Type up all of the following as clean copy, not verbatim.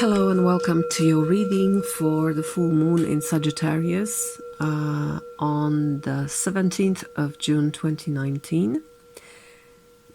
Hello and welcome to your reading for the full moon in Sagittarius on the 17th of June 2019.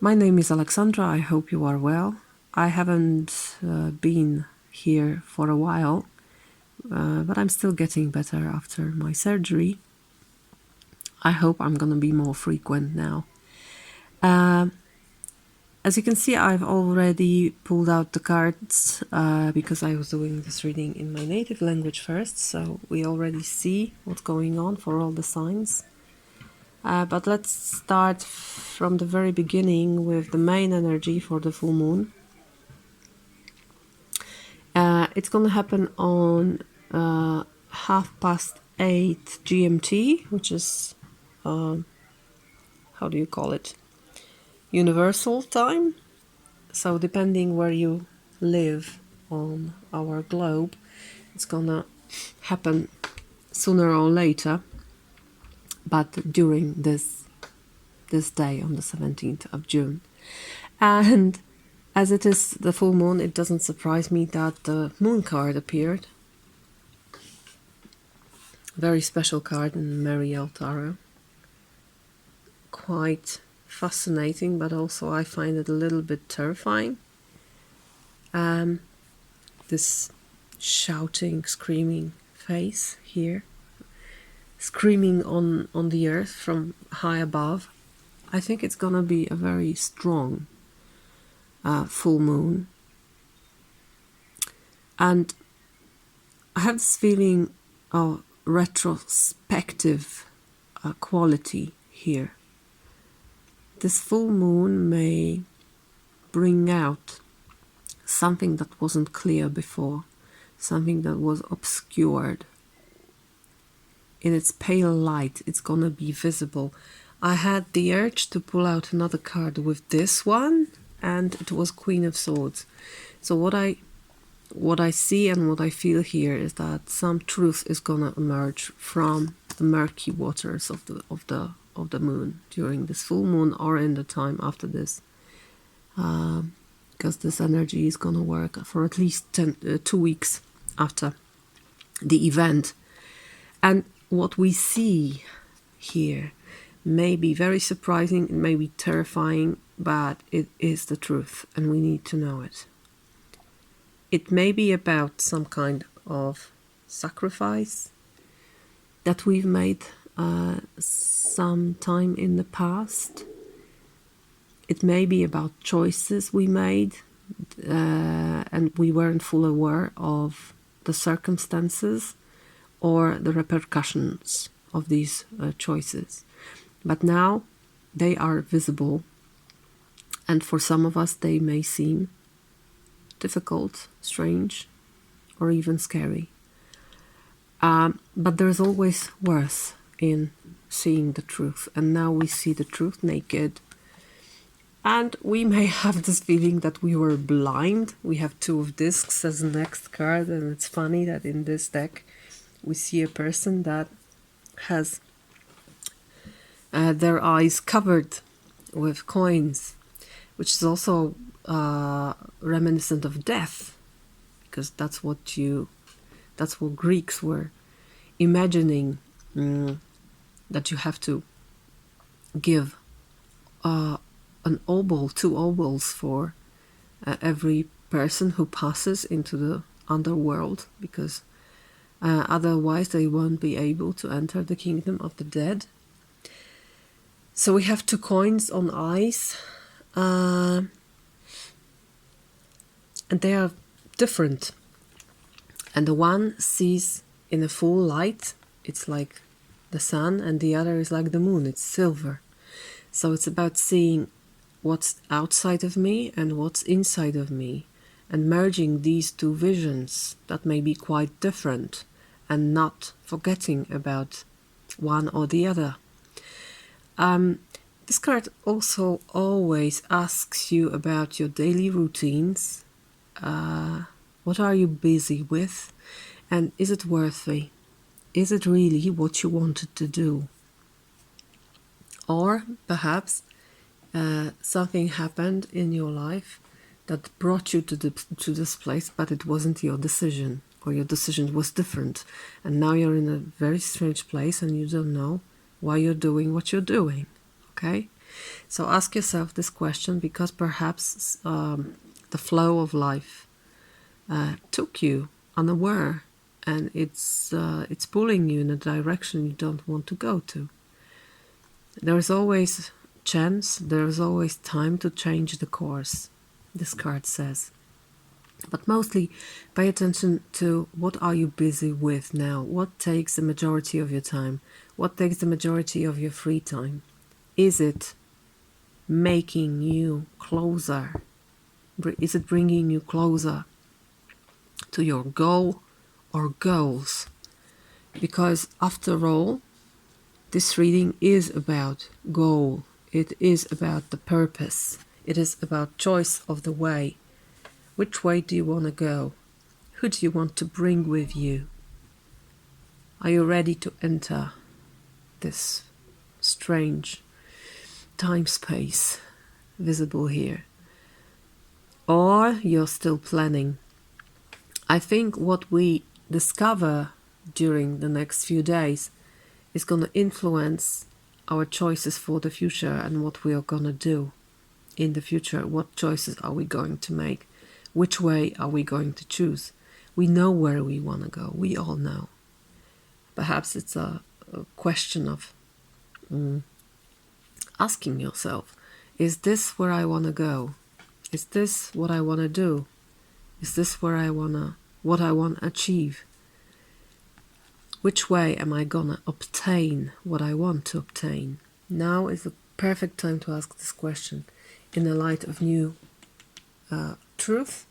My name is Alexandra. I hope you are well. I haven't been here for a while, but I'm still getting better after my surgery. I hope I'm going to be more frequent now. As you can see, I've already pulled out the cards because I was doing this reading in my native language first, so we already see what's going on for all the signs. But let's start from the very beginning with the main energy for the full moon. It's going to happen on 8:30 GMT, which is, how do you call it? Universal time. So depending where you live on our globe, it's gonna happen sooner or later, but during this day on the 17th of June. And as it is the full moon, it doesn't surprise me that the moon card appeared. Very special card in Mercury Tarot. Quite fascinating, but also I find it a little bit terrifying. This shouting, screaming face here, screaming on the earth from high above. I think it's gonna be a very strong full moon, and I have this feeling of retrospective quality here. This full moon may bring out something that wasn't clear before, something that was obscured. In its pale light, it's gonna be visible. I had the urge to pull out another card with this one, and it was Queen of Swords. So what I see and what I feel here is that some truth is gonna emerge from the murky waters of the moon during this full moon, or in the time after this, because this energy is gonna work for at least 2 weeks after the event. And what we see here may be very surprising, it may be terrifying, but it is the truth and we need to know it. It may be about some kind of sacrifice that we've made some time in the past. It may be about choices we made and we weren't fully aware of the circumstances or the repercussions of these choices. But now they are visible, and for some of us they may seem difficult, strange, or even scary. But there's always worth in seeing the truth, and now we see the truth naked. And we may have this feeling that we were blind. We have 2 of discs as the next card, and it's funny that in this deck we see a person that has their eyes covered with coins, which is also reminiscent of death, because that's what Greeks were imagining, that you have to give an obol, 2 obols for every person who passes into the underworld, because otherwise they won't be able to enter the kingdom of the dead. So we have 2 coins on eyes, and they are different. And the one sees in a full light, it's like the sun, and the other is like the moon, it's silver. So it's about seeing what's outside of me and what's inside of me, and merging these 2 visions that may be quite different, and not forgetting about one or the other. This card also always asks you about your daily routines. What are you busy with? And is it worthy? Is it really what you wanted to do? Or perhaps something happened in your life that brought you to this place, but it wasn't your decision, or your decision was different. And now you're in a very strange place and you don't know why you're doing what you're doing. Okay? So ask yourself this question, because perhaps the flow of life took you unaware, and it's pulling you in a direction you don't want to go to. There is always chance, there is always time to change the course, this card says. But mostly pay attention to what are you busy with now, what takes the majority of your time, what takes the majority of your free time. Is it making you closer? Is it bringing you closer to your goal or goals? Because after all, this reading is about goal. It is about the purpose. It is about choice of the way. Which way do you want to go? Who do you want to bring with you? Are you ready to enter this strange time-space visible here? Or you're still planning? I think what we discover during the next few days is going to influence our choices for the future and what we are going to do in the future. What choices are we going to make? Which way are we going to choose? We know where we want to go. We all know. Perhaps it's a question of asking yourself, is this where I want to go? Is this what I want to do? Is this where what I want to achieve? Which way am I gonna obtain what I want to obtain? Now is the perfect time to ask this question in the light of new truth,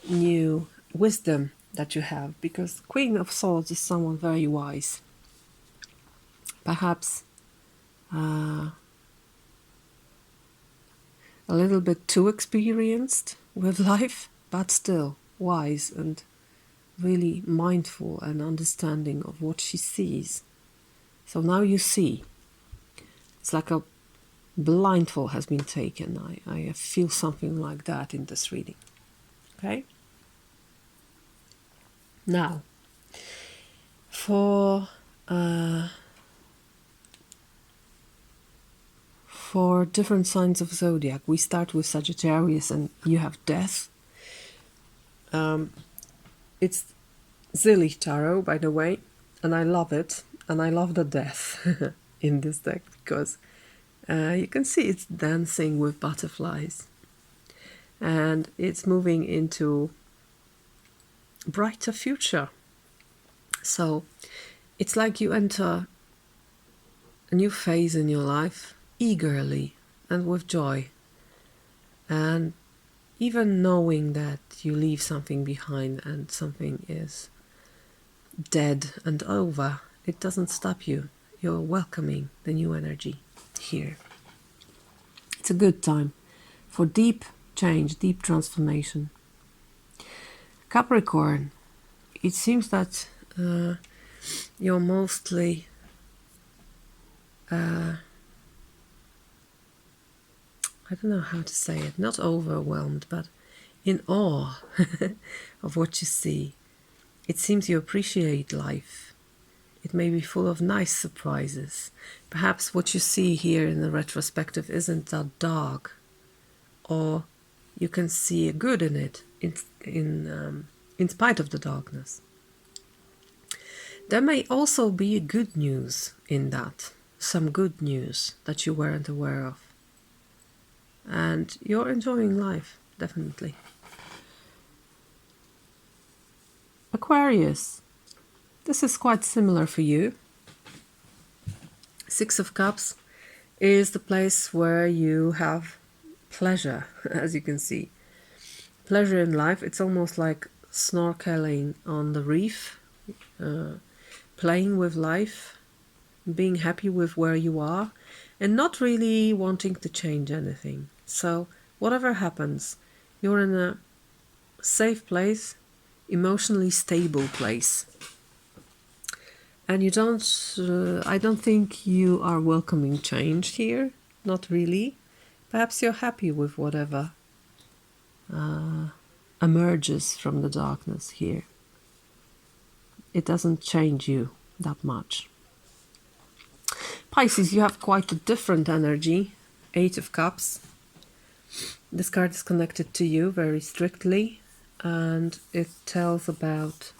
new wisdom that you have, because Queen of Swords is someone very wise. Perhaps a little bit too experienced with life, but still wise and really mindful and understanding of what she sees. So now you see. It's like a blindfold has been taken. I feel something like that in this reading. Okay? Now, for different signs of zodiac, we start with Sagittarius, and you have death. It's Zillich Tarot, by the way, and I love it, and I love the death in this deck, because you can see it's dancing with butterflies, and it's moving into brighter future. So it's like you enter a new phase in your life eagerly and with joy, and even knowing that you leave something behind and something is dead and over, it doesn't stop you. You're welcoming the new energy here. It's a good time for deep change, deep transformation. Capricorn, it seems that you're mostly I don't know how to say it, not overwhelmed, but in awe of what you see. It seems you appreciate life. It may be full of nice surprises. Perhaps what you see here in the retrospective isn't that dark, or you can see a good in it, in spite of the darkness. There may also be good news in that, some good news that you weren't aware of. And you're enjoying life, definitely. Aquarius, this is quite similar for you. Six of Cups is the place where you have pleasure, as you can see. Pleasure in life. It's almost like snorkeling on the reef, playing with life, being happy with where you are, and not really wanting to change anything. So whatever happens, you're in a safe place, emotionally stable place. And you don't, I don't think you are welcoming change here. Not really. Perhaps you're happy with whatever emerges from the darkness here. It doesn't change you that much. Pisces, you have quite a different energy. 8 of Cups. This card is connected to you very strictly, and it tells about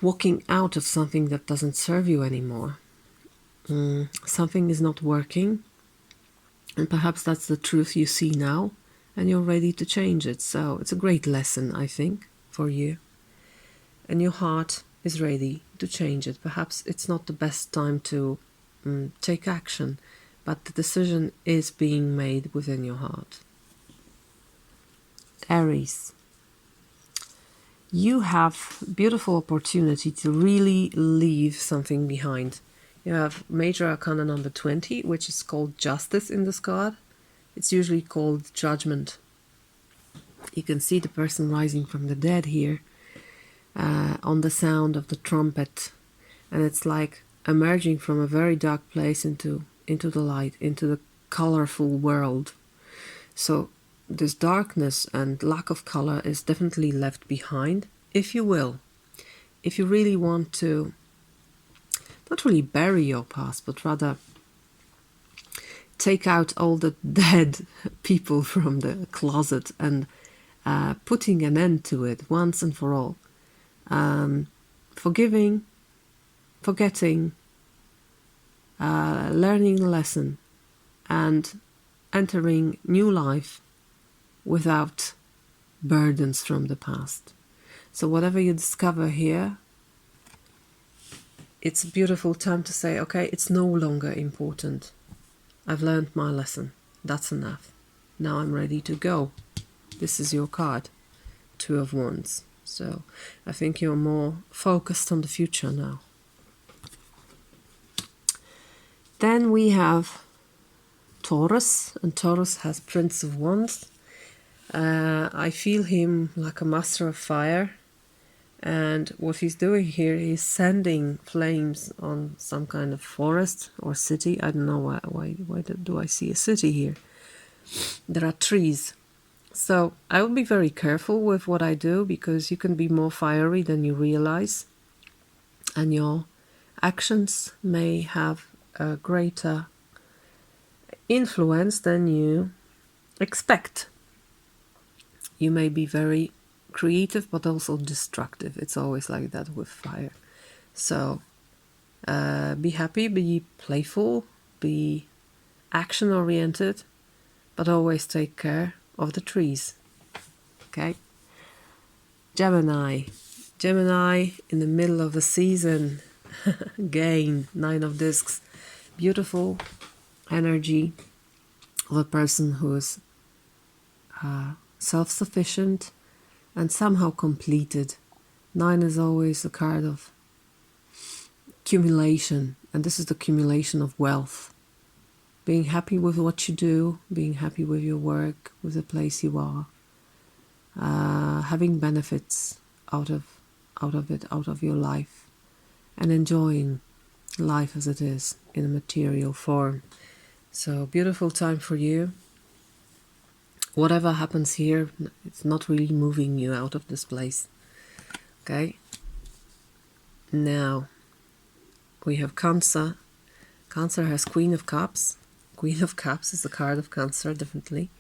walking out of something that doesn't serve you anymore. Something is not working, and perhaps that's the truth you see now, and you're ready to change it. So it's a great lesson, I think, for you. And your heart is ready to change it. Perhaps it's not the best time to take action, but the decision is being made within your heart. Aries, you have beautiful opportunity to really leave something behind. You have Major Arcana number 20, which is called Justice in this card. It's usually called Judgment. You can see the person rising from the dead here on the sound of the trumpet. And it's like emerging from a very dark place into the light, into the colorful world. So this darkness and lack of color is definitely left behind, if you will. If you really want to not really bury your past, but rather take out all the dead people from the closet and putting an end to it once and for all. Forgiving, forgetting, learning a lesson, and entering new life without burdens from the past. So whatever you discover here, it's a beautiful time to say, okay, it's no longer important. I've learned my lesson. That's enough. Now I'm ready to go. This is your card, 2 of Wands. So I think you're more focused on the future now. Then we have Taurus, and Taurus has Prince of Wands. I feel him like a master of fire, and what he's doing here is sending flames on some kind of forest or city. I don't know why do I see a city here? There are trees. So I will be very careful with what I do, because you can be more fiery than you realize, and your actions may have a greater influence than you expect. You may be very creative, but also destructive. It's always like that with fire. So be happy, be playful, be action-oriented, but always take care of the trees. Okay? Gemini. Gemini in the middle of the season. Gain, 9 of Discs. Beautiful energy of a person who is self-sufficient and somehow completed. 9 is always a card of accumulation, and this is the accumulation of wealth. Being happy with what you do, being happy with your work, with the place you are, having benefits out of it, out of your life, and enjoying life as it is in a material form. So beautiful time for you. Whatever happens here, it's not really moving you out of this place. Okay? Now, we have Cancer. Cancer has Queen of Cups. Queen of Cups is a card of Cancer, definitely.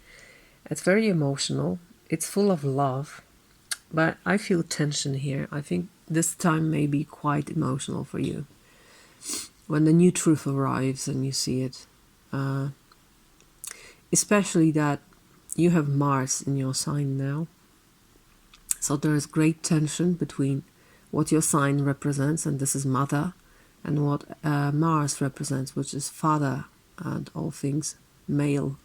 It's very emotional. It's full of love. But I feel tension here. I think this time may be quite emotional for you. When the new truth arrives and you see it. Especially that you have Mars in your sign now. So there is great tension between what your sign represents, and this is mother, and what Mars represents, which is father and all things male,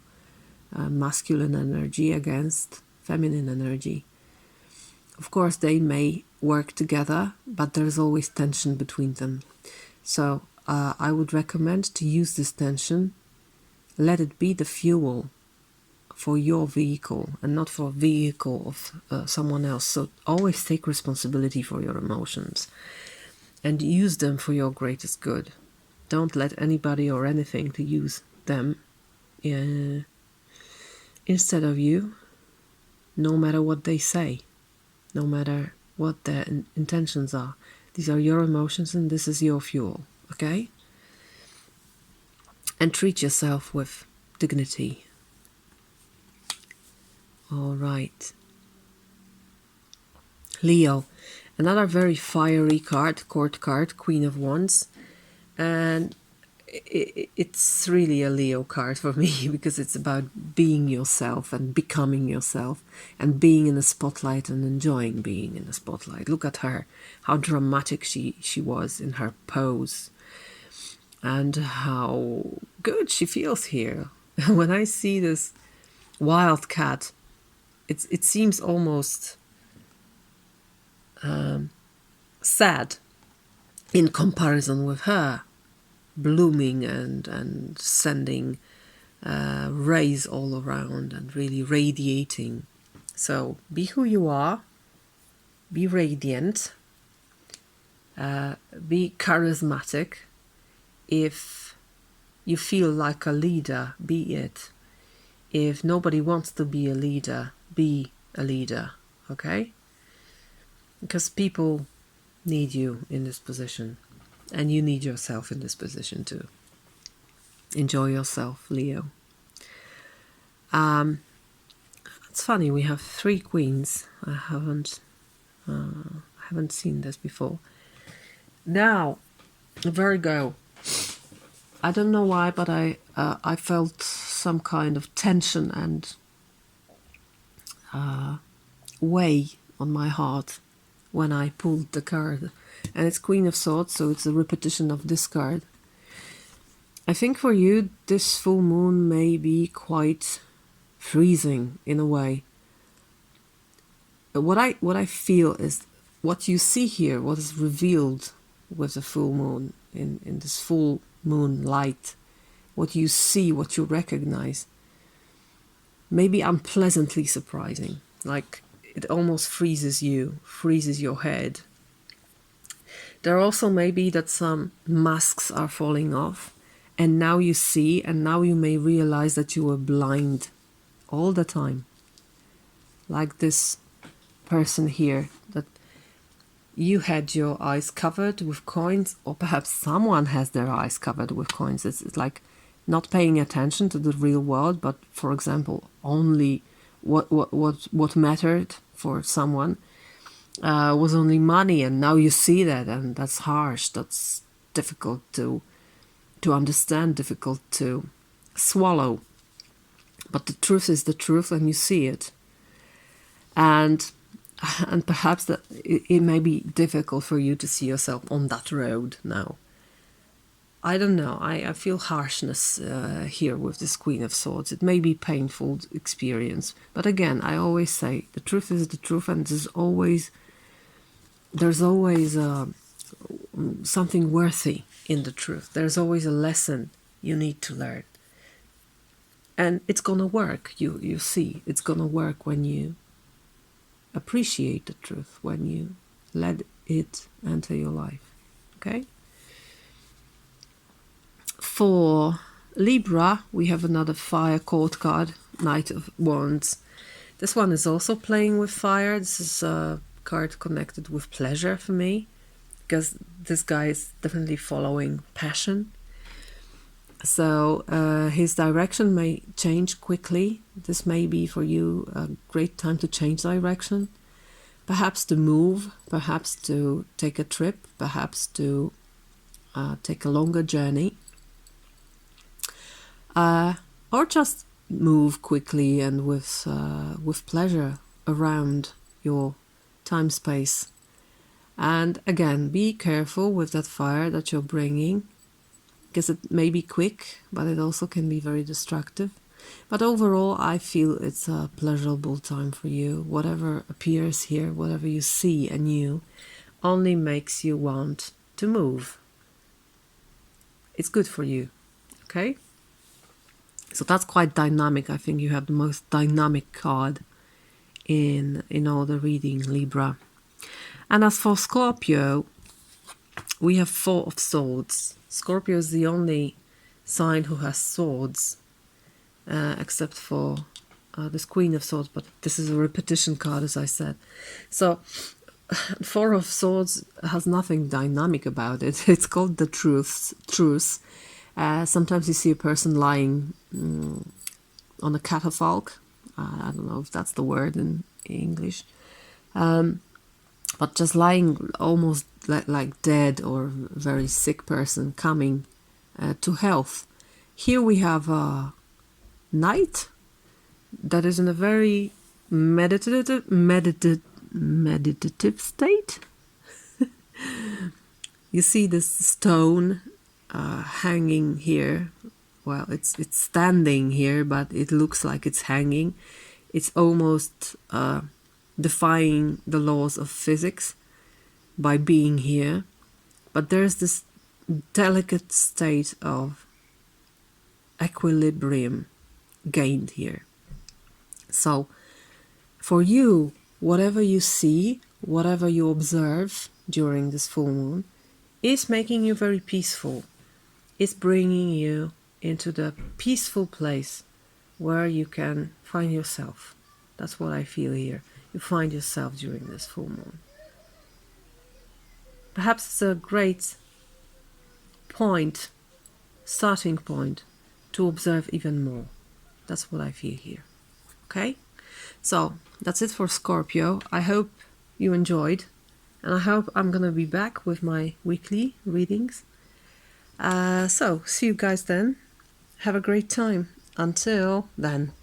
masculine energy against feminine energy. Of course, they may work together, but there is always tension between them. So I would recommend to use this tension. Let it be the fuel for your vehicle and not for a vehicle of someone else. So always take responsibility for your emotions and use them for your greatest good. Don't let anybody or anything to use them instead of you. no matter what they say, no matter what their intentions are. These are your emotions and this is your fuel, okay? And treat yourself with dignity. All right. Leo, another very fiery card, court card, Queen of Wands. And it's really a Leo card for me because it's about being yourself and becoming yourself and being in the spotlight and enjoying being in the spotlight. Look at her, how dramatic she was in her pose and how good she feels here. When I see this wild cat, it seems almost sad in comparison with her, blooming and sending rays all around and really radiating. So be who you are, be radiant, be charismatic. If you feel like a leader, be it. If nobody wants to be a leader, be a leader, okay? Because people need you in this position. And you need yourself in this position too. Enjoy yourself, Leo. It's funny, we have 3 queens. I haven't seen this before. Now, Virgo. I don't know why, but I felt some kind of tension and weigh on my heart when I pulled the card. And it's Queen of Swords, so it's a repetition of this card. I think for you, this full moon may be quite freezing in a way. What I feel is what you see here, what is revealed with the full moon, in this full moon light, what you see, what you recognize, may be unpleasantly surprising. Like it almost freezes you, freezes your head. There also may be that some masks are falling off, and now you see, and now you may realize that you were blind all the time. Like this person here, that you had your eyes covered with coins, or perhaps someone has their eyes covered with coins. It's like not paying attention to the real world, but for example, only what mattered for someone was only money, and now you see that, and that's harsh, that's difficult to understand, difficult to swallow. But the truth is the truth, and you see it. And perhaps that it may be difficult for you to see yourself on that road now. I don't know. I feel harshness here with this Queen of Swords. It may be painful experience, but again, I always say the truth is the truth, and there's always something worthy in the truth. There's always a lesson you need to learn, and it's gonna work. You see, it's gonna work when you appreciate the truth, when you let it enter your life. Okay. For Libra, we have another fire court card, Knight of Wands. This one is also playing with fire. This is a card connected with pleasure for me, because this guy is definitely following passion. So his direction may change quickly. This may be for you a great time to change direction, perhaps to move, perhaps to take a trip, perhaps to take a longer journey. Or just move quickly and with pleasure around your time space. And again, be careful with that fire that you're bringing, because it may be quick, but it also can be very destructive. But overall, I feel it's a pleasurable time for you. Whatever appears here, whatever you see anew, only makes you want to move. It's good for you, okay? So that's quite dynamic. I think you have the most dynamic card in all the reading, Libra. And as for Scorpio, we have 4 of Swords. Scorpio is the only sign who has swords, except for this Queen of Swords, but this is a repetition card, as I said. So Four of Swords has nothing dynamic about it. It's called the truth. Sometimes you see a person lying on a catafalque. I don't know if that's the word in English. But just lying almost like dead, or very sick person coming to health. Here we have a knight that is in a very meditative state. You see this stone hanging here. Well, it's standing here, but it looks like it's hanging. It's almost defying the laws of physics by being here. But there's this delicate state of equilibrium gained here. So for you, whatever you see, whatever you observe during this full moon is making you very peaceful. It's bringing you into the peaceful place where you can find yourself. That's what I feel here. You find yourself during this full moon. Perhaps it's a great point, starting point, to observe even more. That's what I feel here. Okay? So, that's it for Scorpio. I hope you enjoyed, and I hope I'm gonna be back with my weekly readings. So, see you guys then. Have a great time. Until then.